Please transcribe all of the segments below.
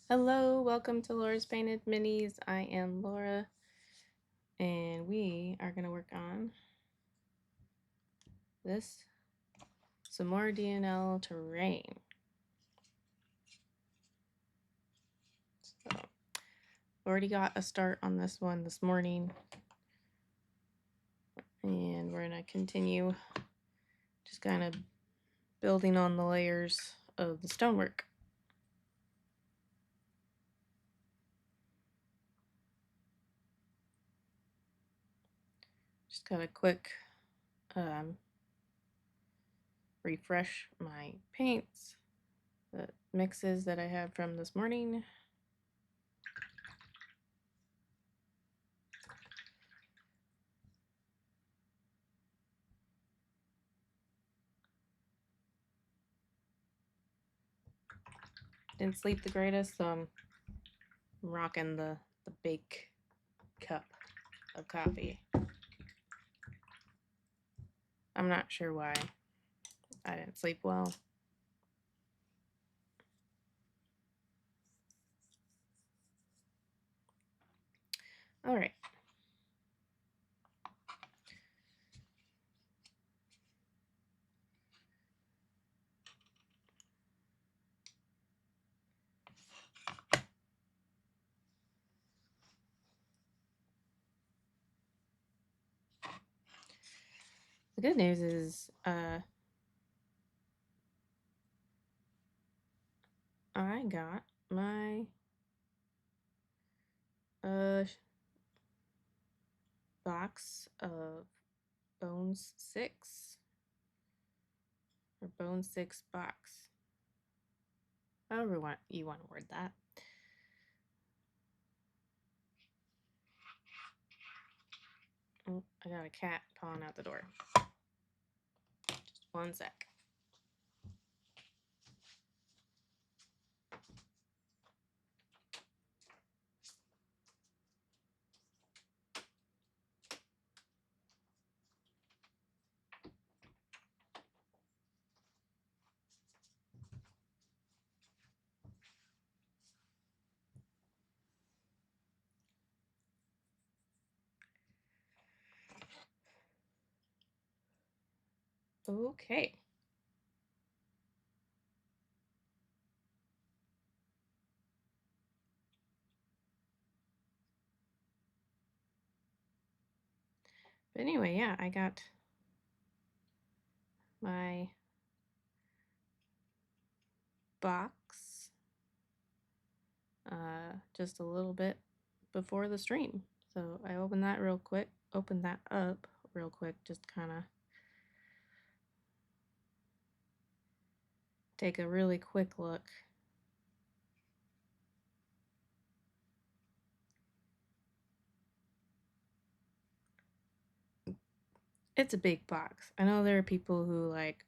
Hello, welcome to Laura's Painted Minis. I am Laura, and we are going to work on this some more DNL terrain. So, already got a start on this one this morning, and we're going to continue just kind of building on the layers of the stonework. Just got a quick refresh my paints, the mixes that I had from this morning. Didn't sleep the greatest, so I'm rocking the big cup of coffee. I'm not sure why I didn't sleep well. All right. The good news is I got my box of Bones 6 or Bone 6 box. However you want to word that. Oh, I got a cat pawing out the door. Just one sec. Okay. But anyway, yeah, I got my box just a little bit before the stream. So I opened that up real quick, just kind of take a really quick look. It's a big box. I know there are people who like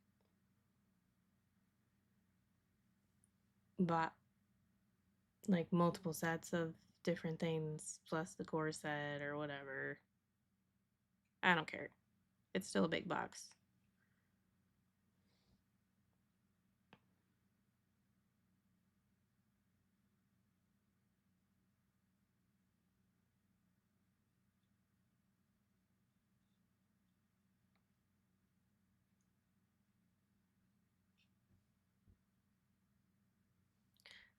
bought like multiple sets of different things plus the core set or whatever. I don't care. It's still a big box.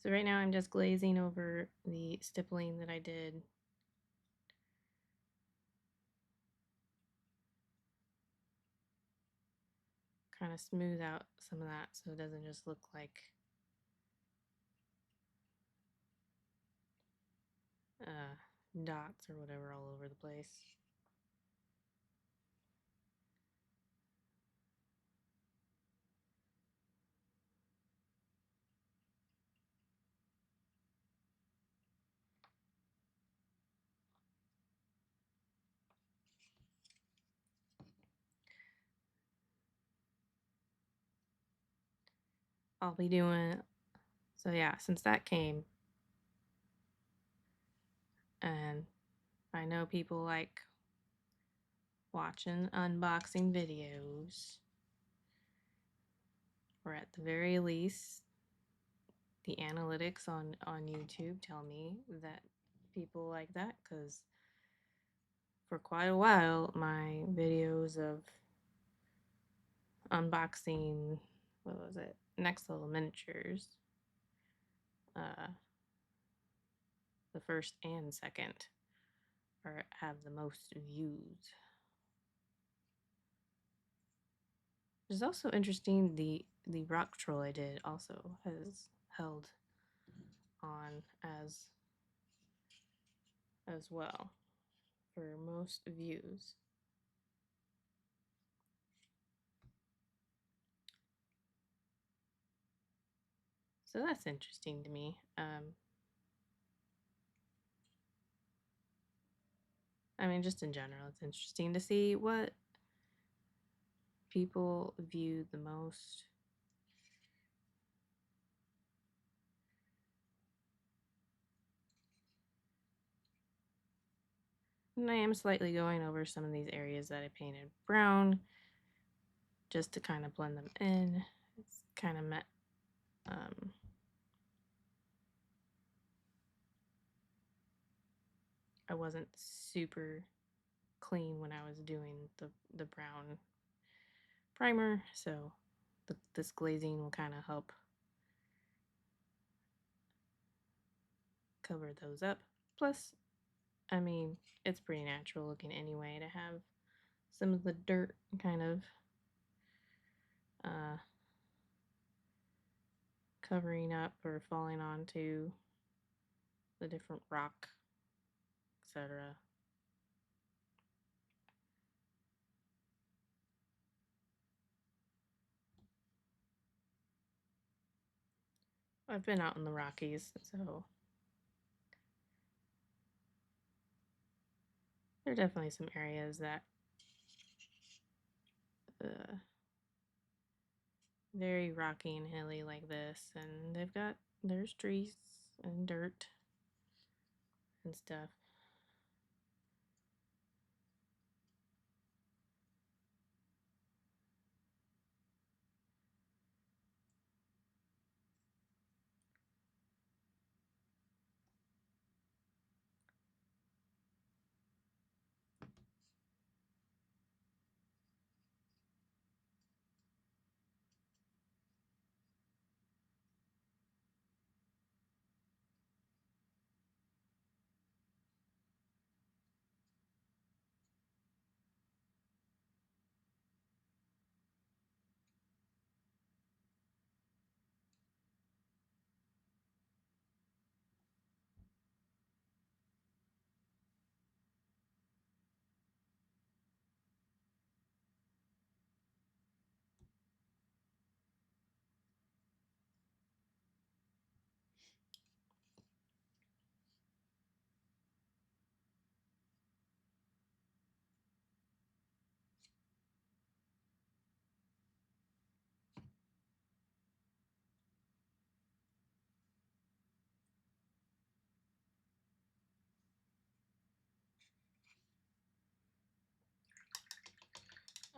So right now I'm just glazing over the stippling that I did. Kind of smooth out some of that so it doesn't just look like dots or whatever all over the place. I'll be doing, so yeah, since that came, and I know people like watching unboxing videos, or at the very least the analytics on YouTube tell me that people like that, because for quite a while my videos of unboxing, what was it, Next Level Miniatures, the first and second, have the most views. It's also interesting, the rock troll I did also has held on as well for most views. So that's interesting to me. I mean, just in general, it's interesting to see what people view the most. And I am slightly going over some of these areas that I painted brown just to kind of blend them in. It's kind of I wasn't super clean when I was doing the brown primer, so this glazing will kind of help cover those up. Plus, I mean, it's pretty natural looking anyway to have some of the dirt kind of covering up or falling onto the different rock, etc. I've been out in the Rockies, so there are definitely some areas that very rocky and hilly like this, and there's trees and dirt and stuff.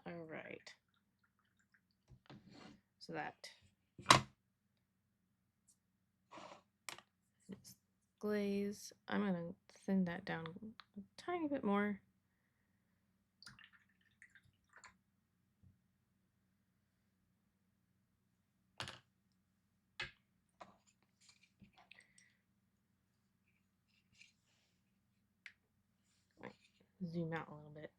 All right. So that is glaze. I'm going to thin that down a tiny bit more. Zoom out a little bit.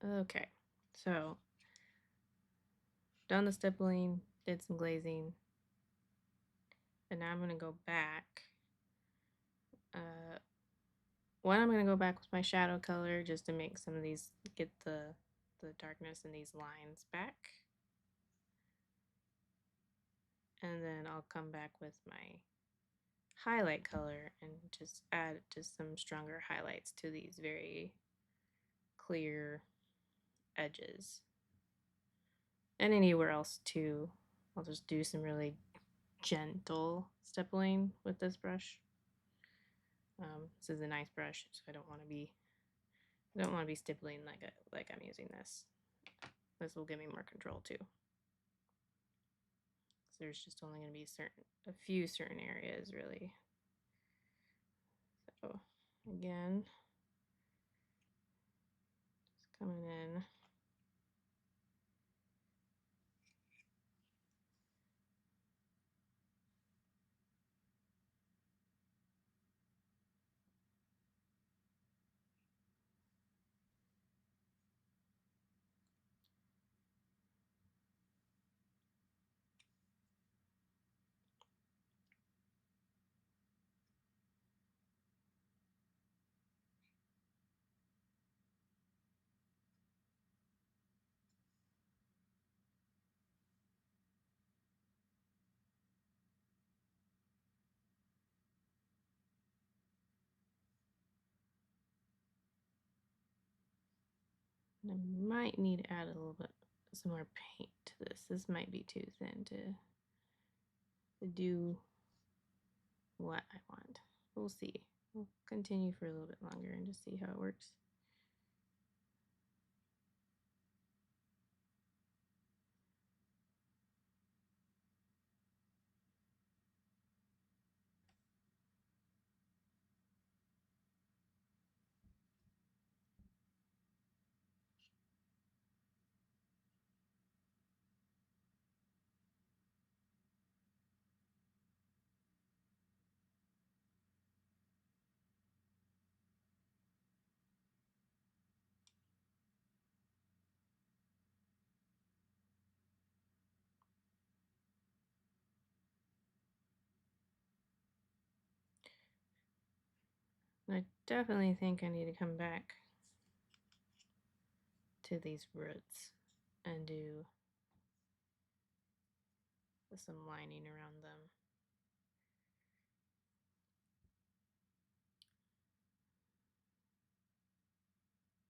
Okay, so done the stippling, did some glazing, and now I'm going to go back. One, I'm going to go back with my shadow color just to make some of these, get the darkness in these lines back. And then I'll come back with my highlight color and just add just some stronger highlights to these very clear edges. And anywhere else too. I'll just do some really gentle stippling with this brush. This is a nice brush, so I don't want to be stippling like I'm using this. This will give me more control too. there's just only going to be a few certain areas really. So again, just coming in. I might need to add a little bit, some more paint to this. This might be too thin to do what I want. We'll see. We'll continue for a little bit longer and just see how it works. I definitely think I need to come back to these roots and do some lining around them.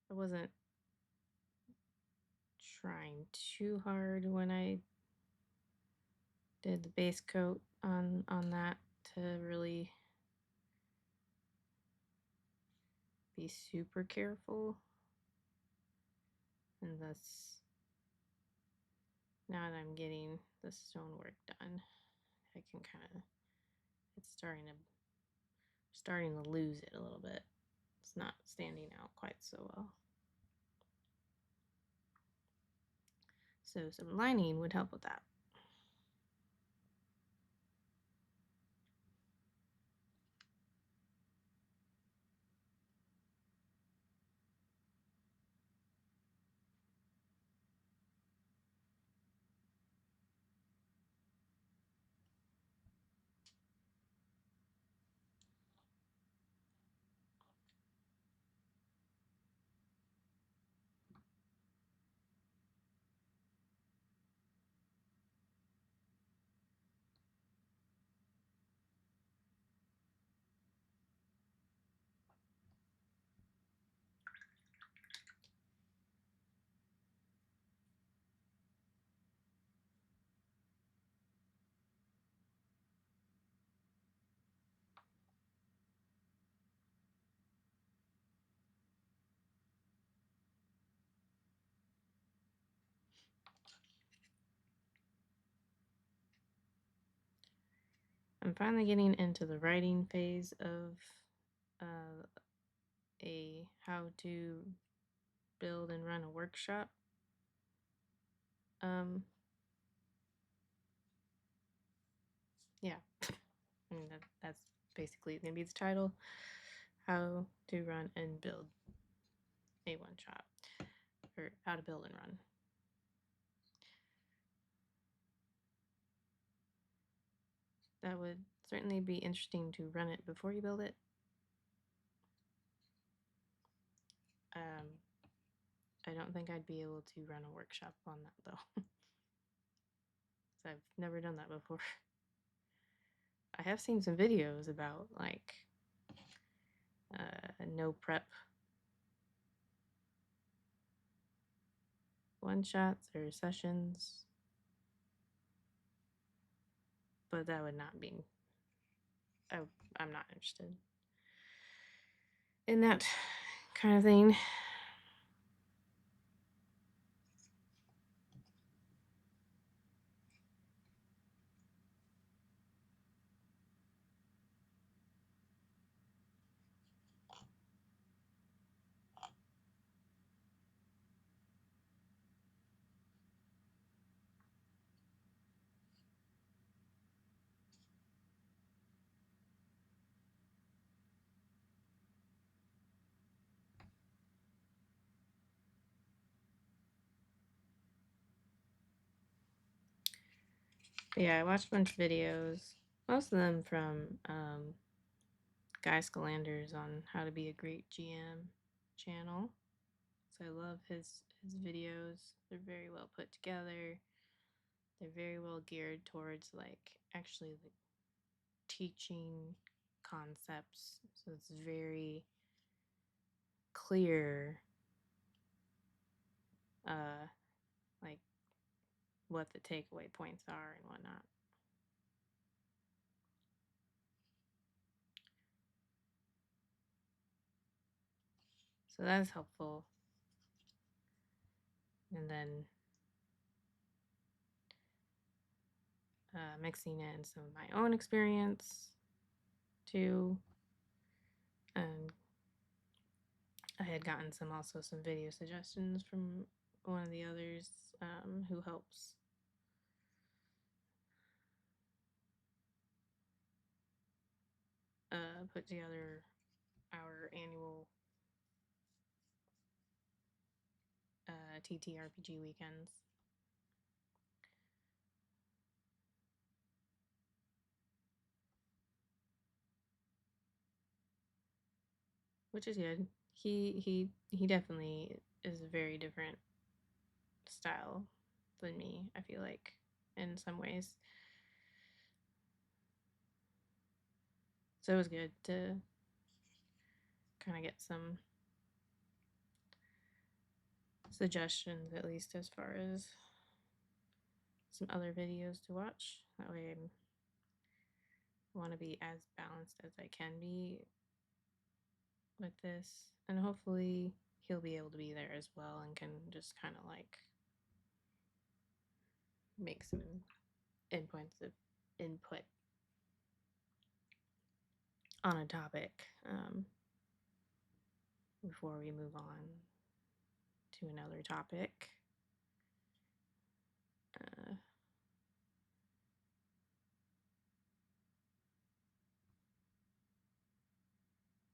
I wasn't trying too hard when I did the base coat on that to really be super careful. And thus, now that I'm getting the stonework done, I can kind of, it's starting to lose it a little bit. It's not standing out quite so well. So some lining would help with that. I'm finally getting into the writing phase of a how to build and run a workshop. Yeah, I mean that's basically gonna be the title: how to run and build a one shop, or how to build and run. That would certainly be interesting to run it before you build it. I don't think I'd be able to run a workshop on that though. So I've never done that before. I have seen some videos about like no prep one shots or sessions, but that would not be, I'm not interested in that kind of thing. But yeah, I watched a bunch of videos, most of them from Guy Scalanders on how to be a great GM channel. So I love his videos. They're very well put together. They're very well geared towards like actually like teaching concepts. So it's very clear like what the takeaway points are and whatnot. So that's helpful. And then mixing in some of my own experience too. And I had gotten some video suggestions from one of the others who helps put together our annual TTRPG weekends. Which is good. He definitely is a very different style than me, I feel like, in some ways. So it was good to kind of get some suggestions, at least as far as some other videos to watch. That way I want to be as balanced as I can be with this. And hopefully he'll be able to be there as well and can just kind of like make some input on a topic before we move on to another topic.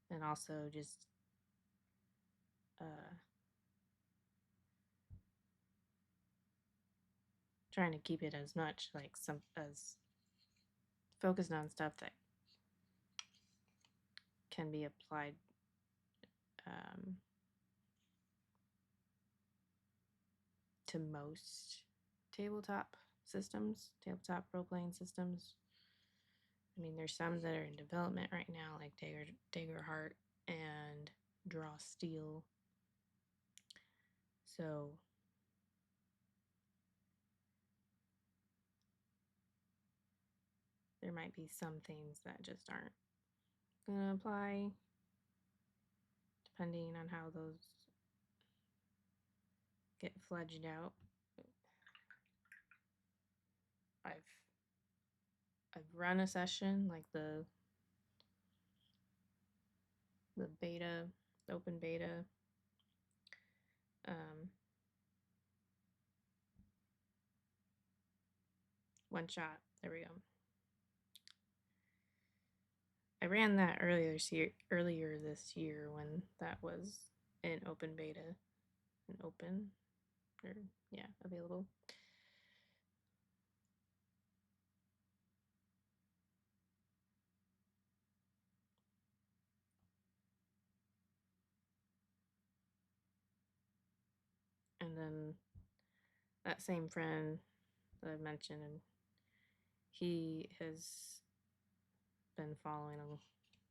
And also just trying to keep it as much like some as focused on stuff that can be applied to most tabletop role-playing systems. I mean, there's some that are in development right now, like Dagger Heart and Draw Steel. So there might be some things that just aren't gonna apply, depending on how those get fledged out. I've run a session, like the beta, the open beta. One shot. There we go. I ran that earlier this year when that was in open beta, available. And then that same friend that I mentioned, he has been following him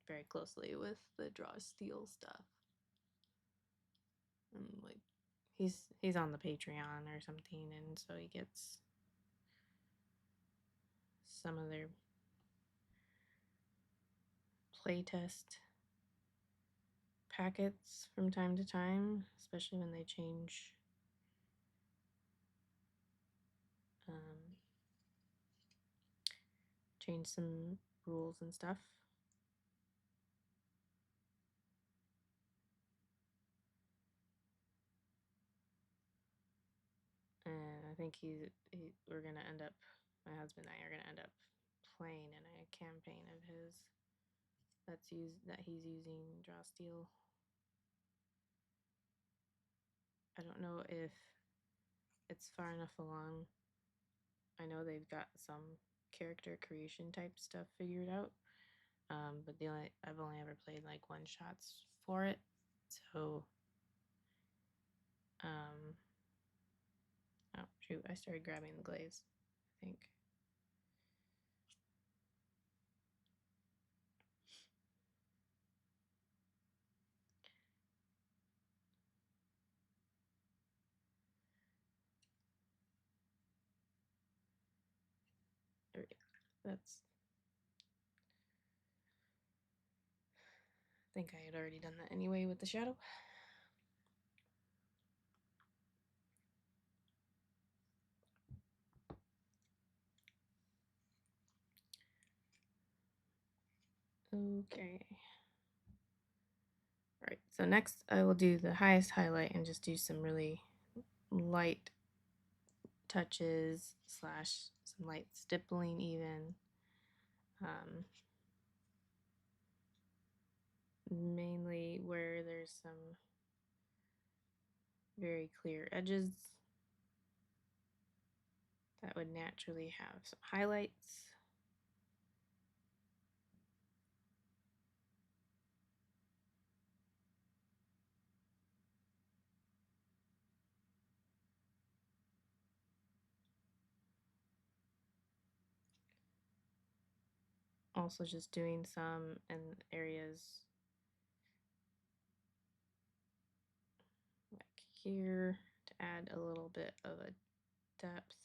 very closely with the Draw Steel stuff. And like he's on the Patreon or something, and so he gets some of their playtest packets from time to time, especially when they change some rules and stuff. And I think we're gonna end up, my husband and I are gonna end up playing in a campaign of his that he's using Draw Steel. I don't know if it's far enough along. I know they've got some character creation type stuff figured out. But I've only ever played like one shots for it. So oh shoot, I started grabbing the glaze, I think. There we go. I think I had already done that anyway with the shadow. Okay. All right, so next I will do the highest highlight and just do some really light touches / some light stippling even. Mainly where there's some very clear edges that would naturally have some highlights. Also just doing some in areas like here to add a little bit of a depth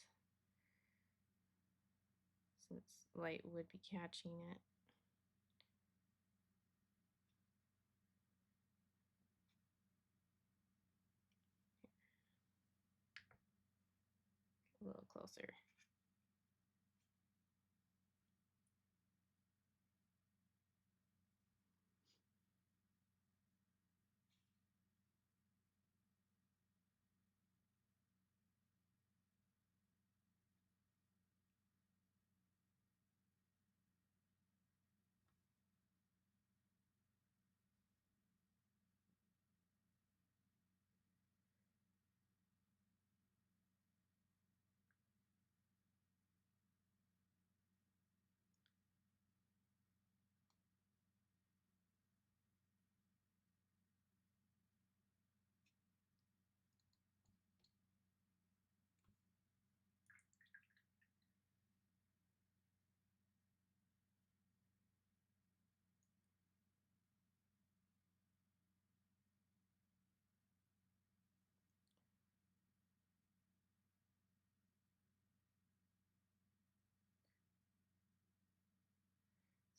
since light would be catching it. A little closer.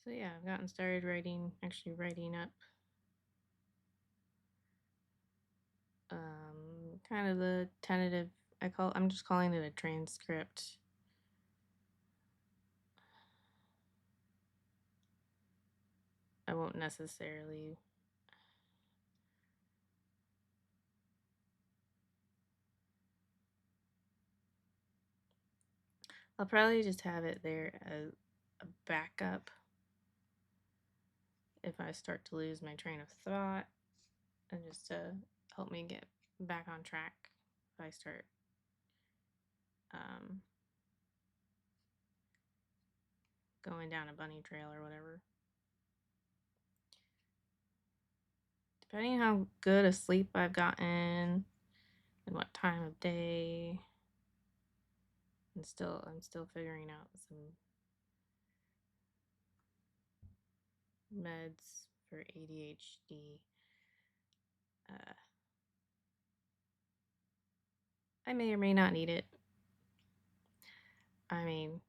So yeah, I've gotten started actually writing up kind of the tentative, I'm just calling it a transcript. I won't necessarily I'll probably just have it there as a backup if I start to lose my train of thought, and just to help me get back on track if I start going down a bunny trail or whatever. Depending on how good a sleep I've gotten and what time of day, I'm still figuring out some meds for ADHD. I may or may not need it. I mean,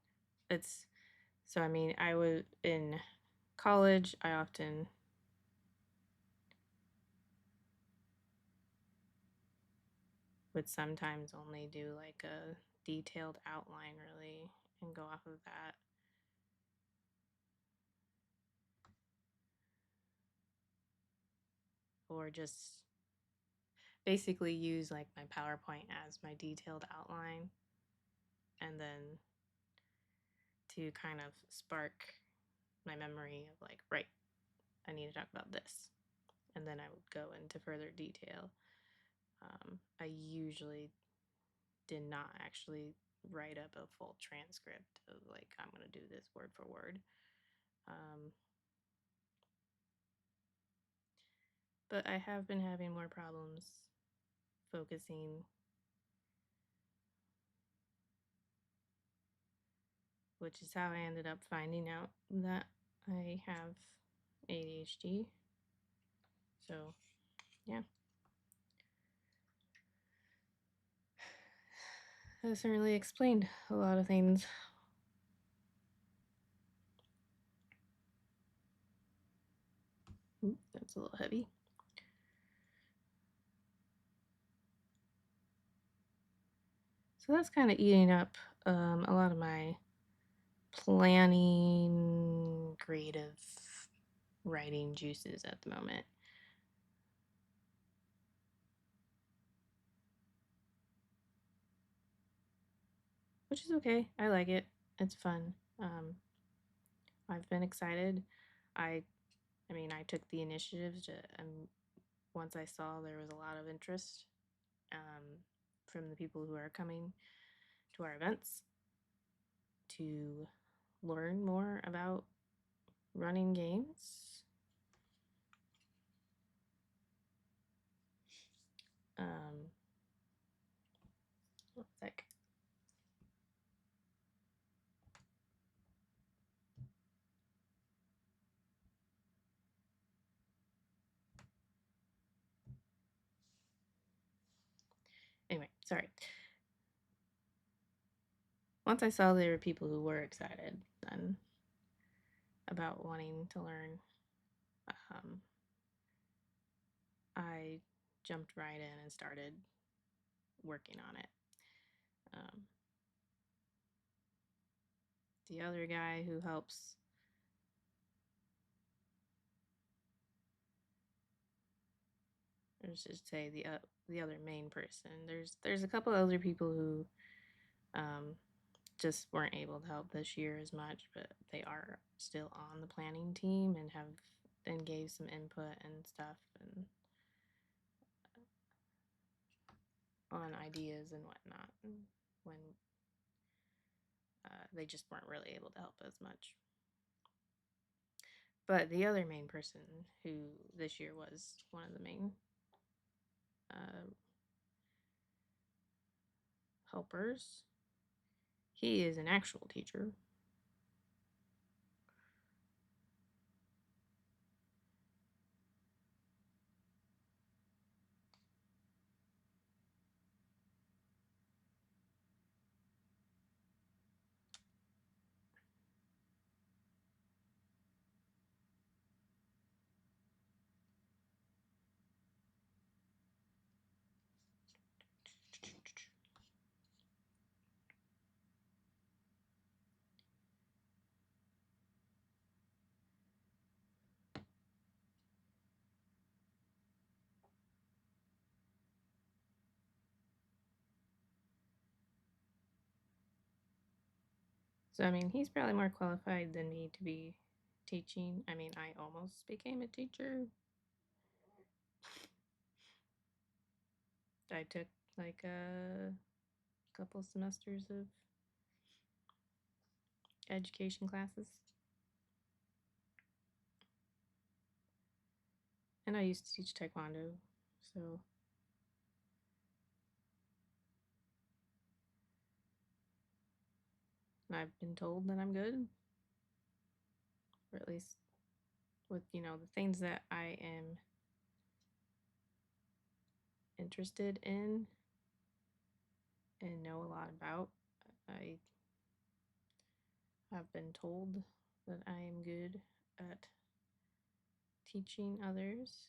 I was in college, I often would sometimes only do like a detailed outline really and go off of that. Or just basically use like my PowerPoint as my detailed outline, and then to kind of spark my memory of like, right, I need to talk about this. And then I would go into further detail. I usually did not actually write up a full transcript of like, I'm going to do this word for word. But I have been having more problems focusing, which is how I ended up finding out that I have ADHD. So, yeah. That certainly explained a lot of things. Ooh, that's a little heavy. So that's kind of eating up a lot of my planning, creative writing juices at the moment. Which is okay. I like it. It's fun. I've been excited. I mean, I took the initiative to, once I saw there was a lot of interest from the people who are coming to our events to learn more about running games. One sec. Anyway, sorry. Once I saw there were people who were excited then about wanting to learn, I jumped right in and started working on it. The other guy who helps, or should say the other main person. There's a couple other people who just weren't able to help this year as much, but they are still on the planning team and have then gave some input and stuff and on ideas and whatnot. And when they just weren't really able to help as much. But the other main person who this year was one of the main helpers, he is an actual teacher. So, I mean, he's probably more qualified than me to be teaching. I mean, I almost became a teacher. I took like a couple semesters of education classes. And I used to teach taekwondo, so I've been told that I'm good. Or at least with, the things that I am interested in and know a lot about. I have been told that I am good at teaching others.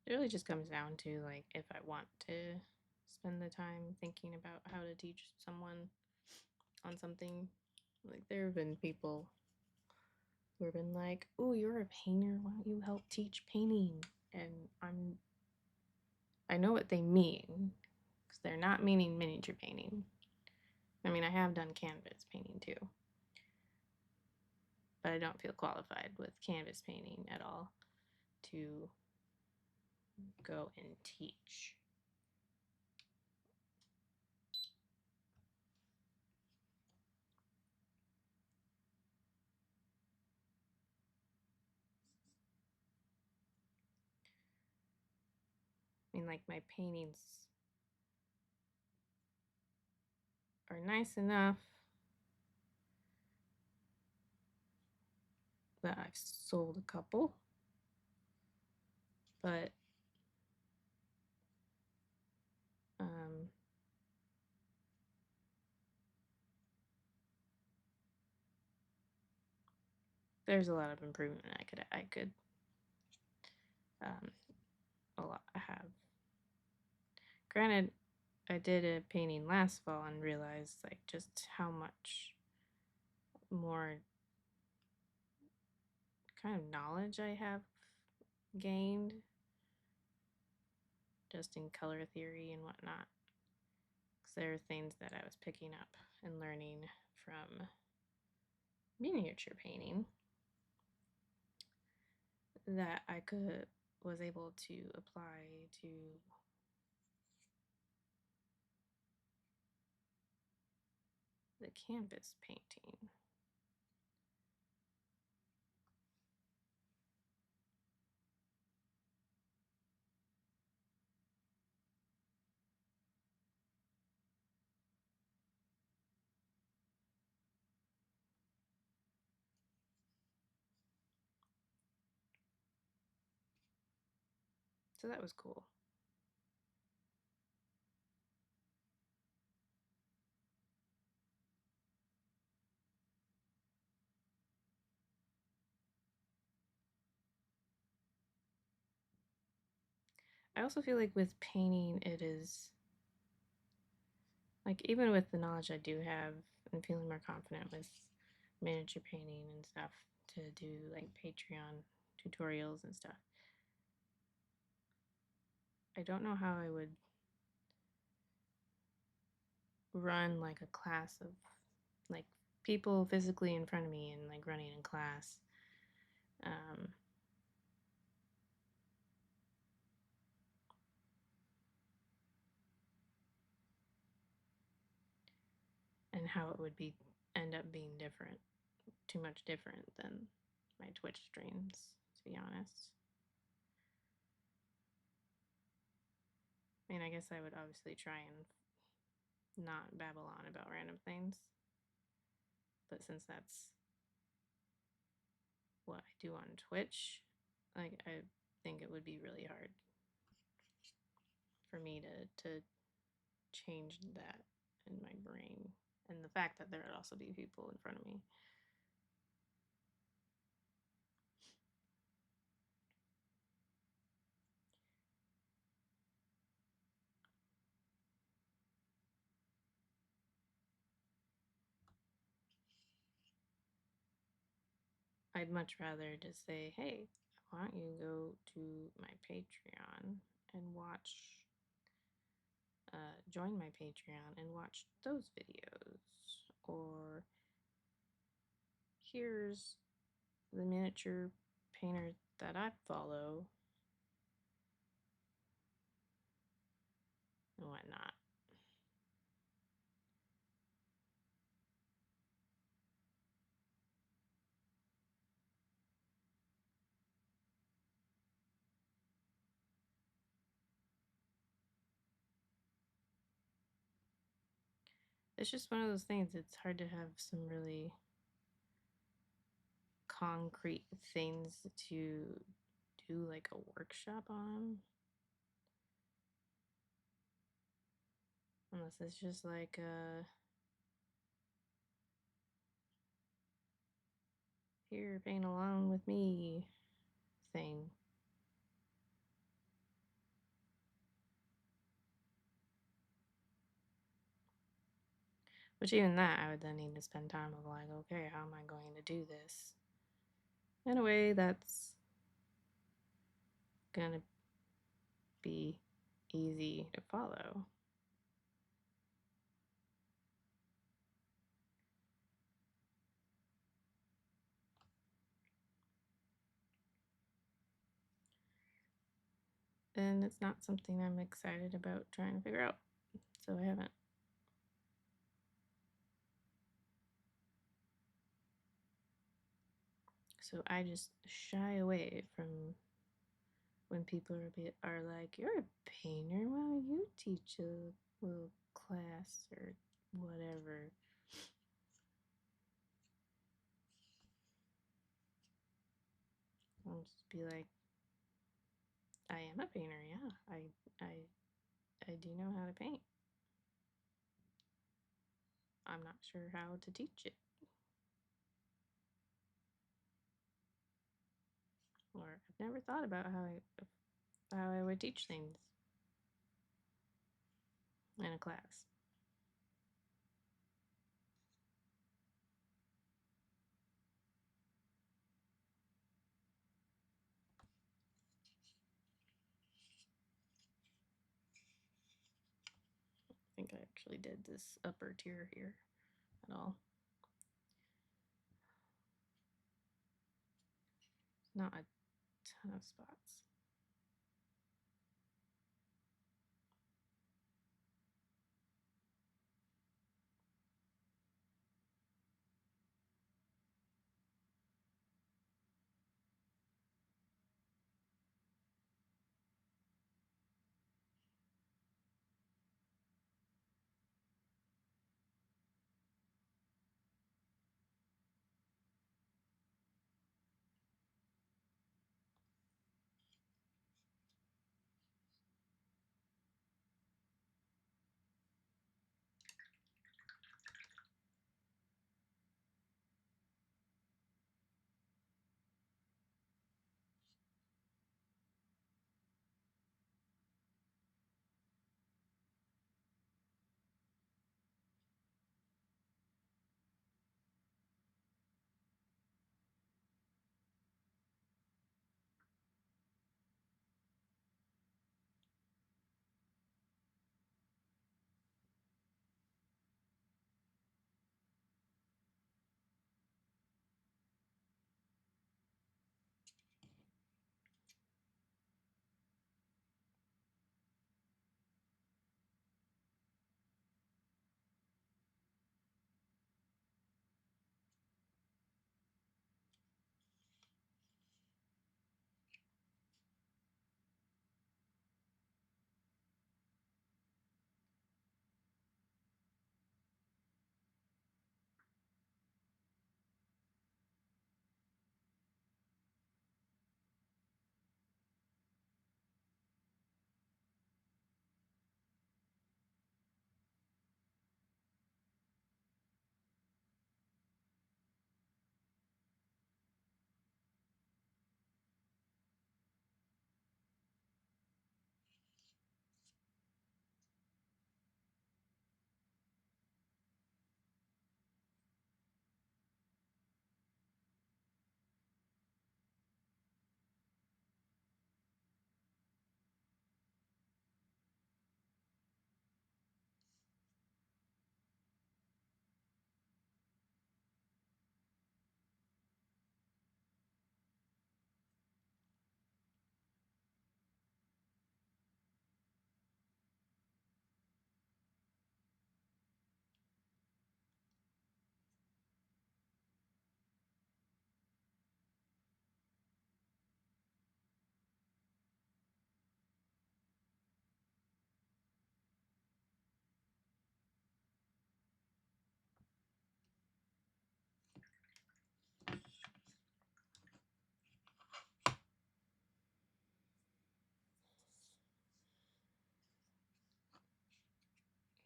It really just comes down to like if I want to spend the time thinking about how to teach someone on something. Like there have been people who have been like, "Oh, you're a painter. Why don't you help teach painting?" And I know what they mean because they're not meaning miniature painting. I mean, I have done canvas painting too, but I don't feel qualified with canvas painting at all to go and teach. I mean, like, my paintings are nice enough that I've sold a couple, but there's a lot of improvement I could have. Granted, I did a painting last fall and realized like just how much more kind of knowledge I have gained just in color theory and whatnot. Because there are things that I was picking up and learning from miniature painting that I was able to apply to the canvas painting. So that was cool. I also feel like with painting, it is like, even with the knowledge I do have and feeling more confident with miniature painting and stuff to do like Patreon tutorials and stuff, I don't know how I would run like a class of like people physically in front of me and like running in class. And how it would end up being different, too much different than my Twitch streams, to be honest. I mean, I guess I would obviously try and not babble on about random things, but since that's what I do on Twitch, like, I think it would be really hard for me to change that in my brain, and the fact that there would also be people in front of me. I'd much rather just say, hey, why don't you go to my Patreon and join my Patreon and watch those videos. Or here's the miniature painter that I follow and whatnot. It's just one of those things. It's hard to have some really concrete things to do like a workshop on. Unless it's just like here, paint along with me thing. Which even that, I would then need to spend time of like, okay, how am I going to do this in a way that's gonna be easy to follow. and it's not something I'm excited about trying to figure out, so I haven't. So I just shy away from when people are like, "You're a painter, why don't you teach a little class or whatever?" I'll just be like, "I am a painter, yeah. I I do know how to paint. I'm not sure how to teach it, or I've never thought about how I would teach things in a class." I think I actually did this upper tier here at all. Not a ton of spots.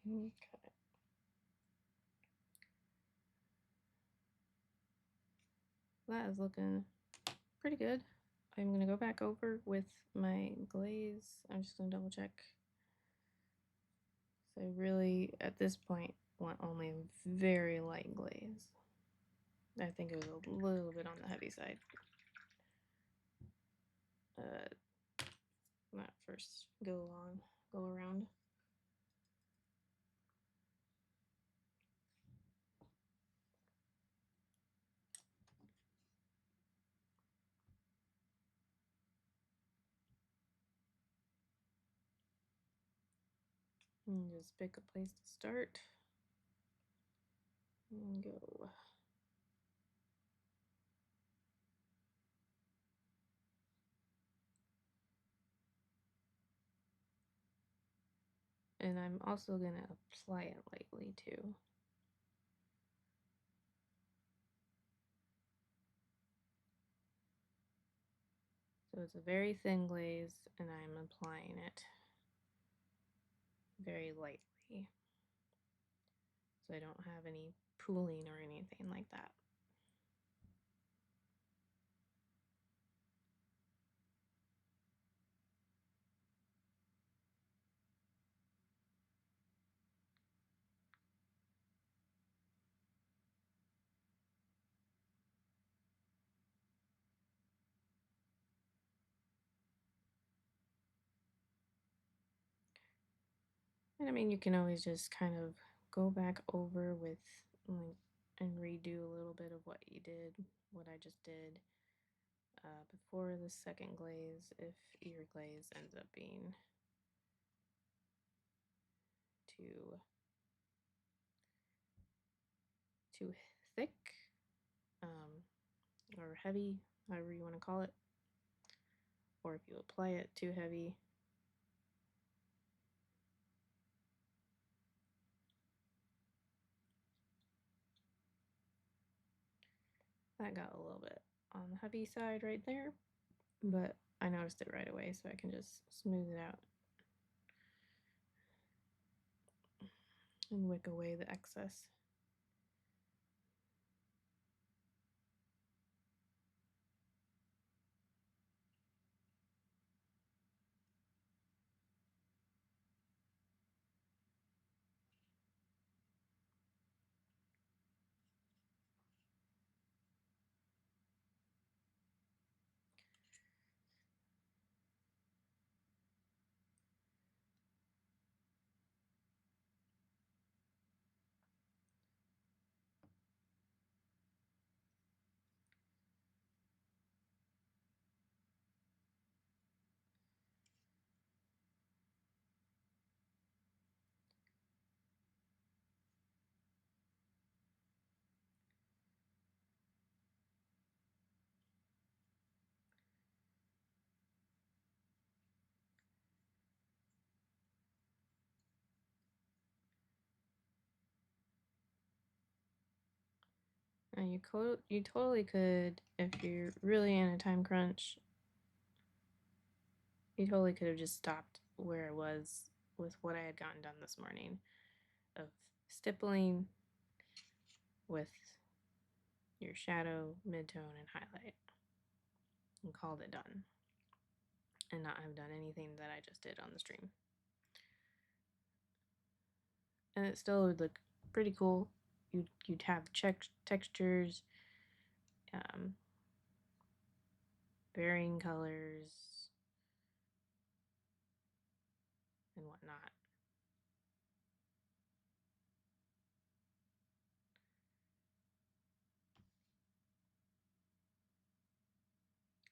Okay. That is looking pretty good. I'm gonna go back over with my glaze. I'm just gonna double check. So I really, at this point, want only a very light glaze. I think it was a little bit on the heavy side. That first go around. And just pick a place to start and go. And I'm also going to apply it lightly too. So it's a very thin glaze and I'm applying it very lightly. So I don't have any pooling or anything like that. And I mean, you can always just kind of go back over with like and redo a little bit of what you did, what I just did before the second glaze if your glaze ends up being too thick or heavy, however you want to call it, or if you apply it too heavy. That got a little bit on the heavy side right there, but I noticed it right away, so I can just smooth it out and wick away the excess. And you totally could, if you're really in a time crunch, you totally could have just stopped where I was with what I had gotten done this morning of stippling with your shadow, midtone, and highlight and called it done and not have done anything that I just did on the stream. And it still would look pretty cool. You'd have textures, varying colors, and whatnot.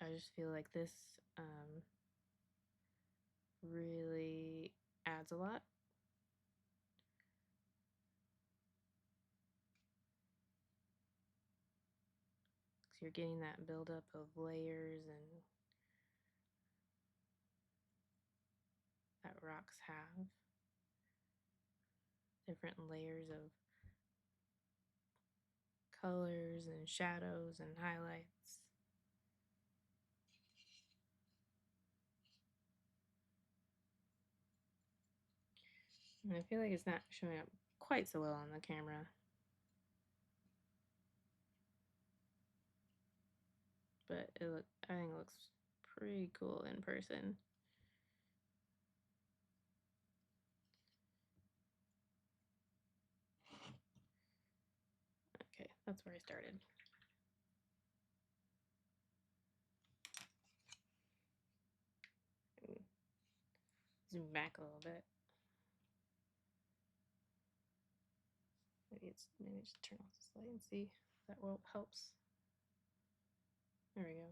I just feel like this really adds a lot. So you're getting that buildup of layers and that rocks have. Different layers of colors and shadows and highlights. And I feel like it's not showing up quite so well on the camera. But I think it looks pretty cool in person. Okay, that's where I started. Zoom back a little bit. Maybe just turn off this light and see if that helps. There we go.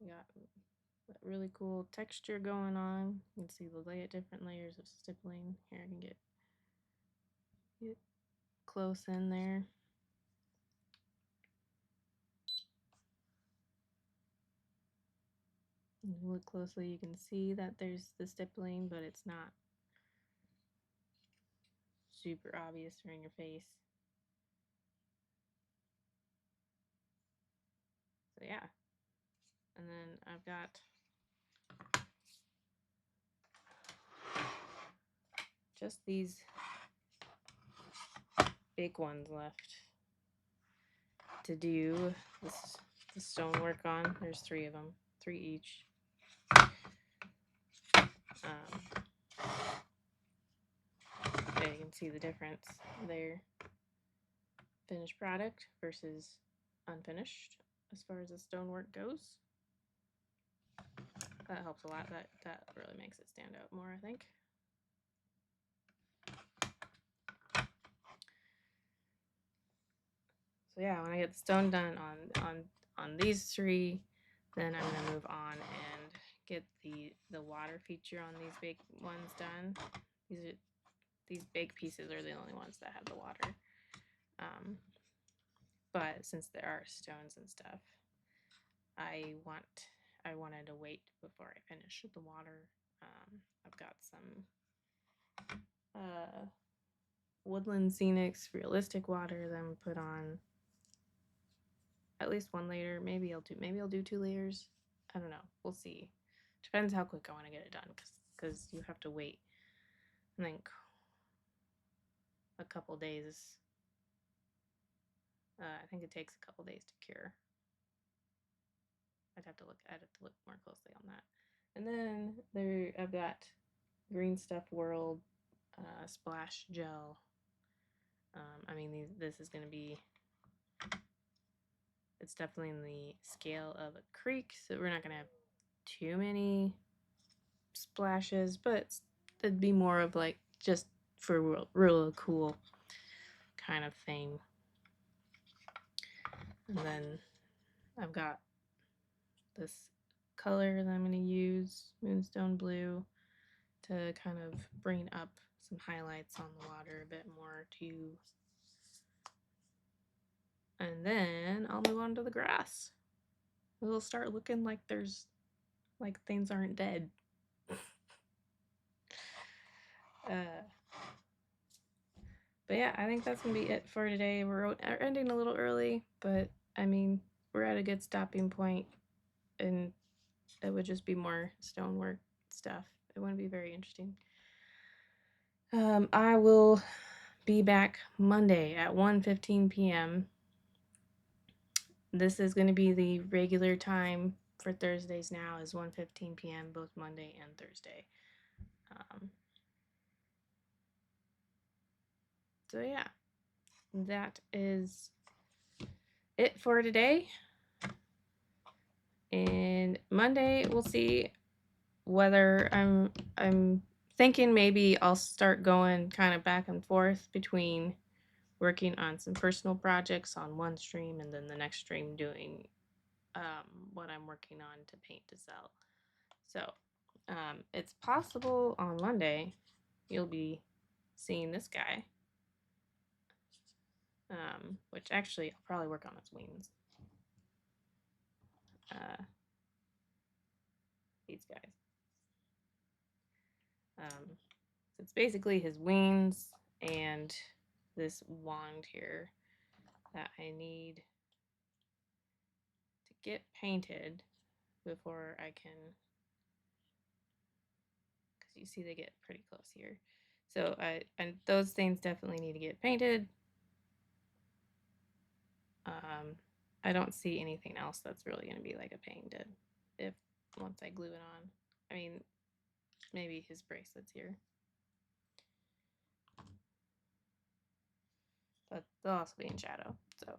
You got that really cool texture going on. You can see the different layers of stippling. Here I can get close in there. If you look closely, you can see that there's the stippling, but it's not super obvious or in your face. So yeah. And then I've got just these big ones left to do the stonework on. There's 3 of them, 3 each. Yeah, you can see the difference there. Finished product versus unfinished as far as the stonework goes. That helps a lot. That really makes it stand out more, I think. So yeah, when I get the stone done on these 3, then I'm gonna move on and get the water feature on these big ones done. These big pieces are the only ones that have the water. But since there are stones and stuff, I wanted to wait before I finish the water. I've got some Woodland Scenics realistic water that I'm gonna put on at least 1 layer. Maybe I'll do 2 layers. I don't know. We'll see. Depends how quick I want to get it done, because you have to wait, I think, a couple days. I think it takes a couple days to cure. I'd have to look more closely on that. And then I've got Green Stuff World splash gel. I mean, this is going to be, it's definitely in the scale of a creek, so we're not going to have too many splashes, but it'd be more of like just for real cool kind of thing. And then I've got this color that I'm going to use, Moonstone Blue, to kind of bring up some highlights on the water a bit more too. And then I'll move on to the grass. It'll start looking like things aren't dead. But yeah, I think that's gonna be it for today. We're ending a little early, but I mean, we're at a good stopping point, and it would just be more stonework stuff. It wouldn't be very interesting. I will be back Monday at 1:15 p.m. This is going to be the regular time for Thursdays now, is 1:15 p.m. both Monday and Thursday. So yeah, that is it for today. And Monday we'll see whether I'm thinking maybe I'll start going kind of back and forth between working on some personal projects on one stream and then the next stream doing what I'm working on to paint to sell. So it's possible on Monday you'll be seeing this guy, which actually I'll probably work on his wings. These guys. So it's basically his wings and this wand here that I need to get painted before I can, because you see they get pretty close here. So and those things definitely need to get painted. I don't see anything else that's really going to be like a painted if once I glue it on. I mean, maybe his bracelets here, but they'll also be in shadow. So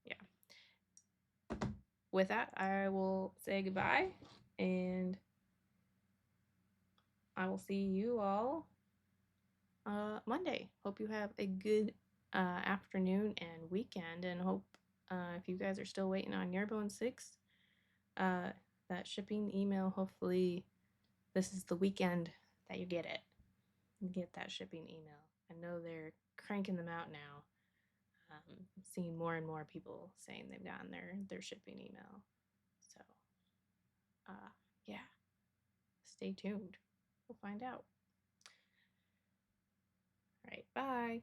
yeah. With that, I will say goodbye, and I will see you all Monday. Hope you have a good afternoon and weekend, and hope If you guys are still waiting on Yearbone 6, that shipping email, hopefully this is the weekend that you get it. You get that shipping email. I know they're cranking them out now. I'm seeing more and more people saying they've gotten their shipping email. So, yeah, stay tuned. We'll find out. All right, bye.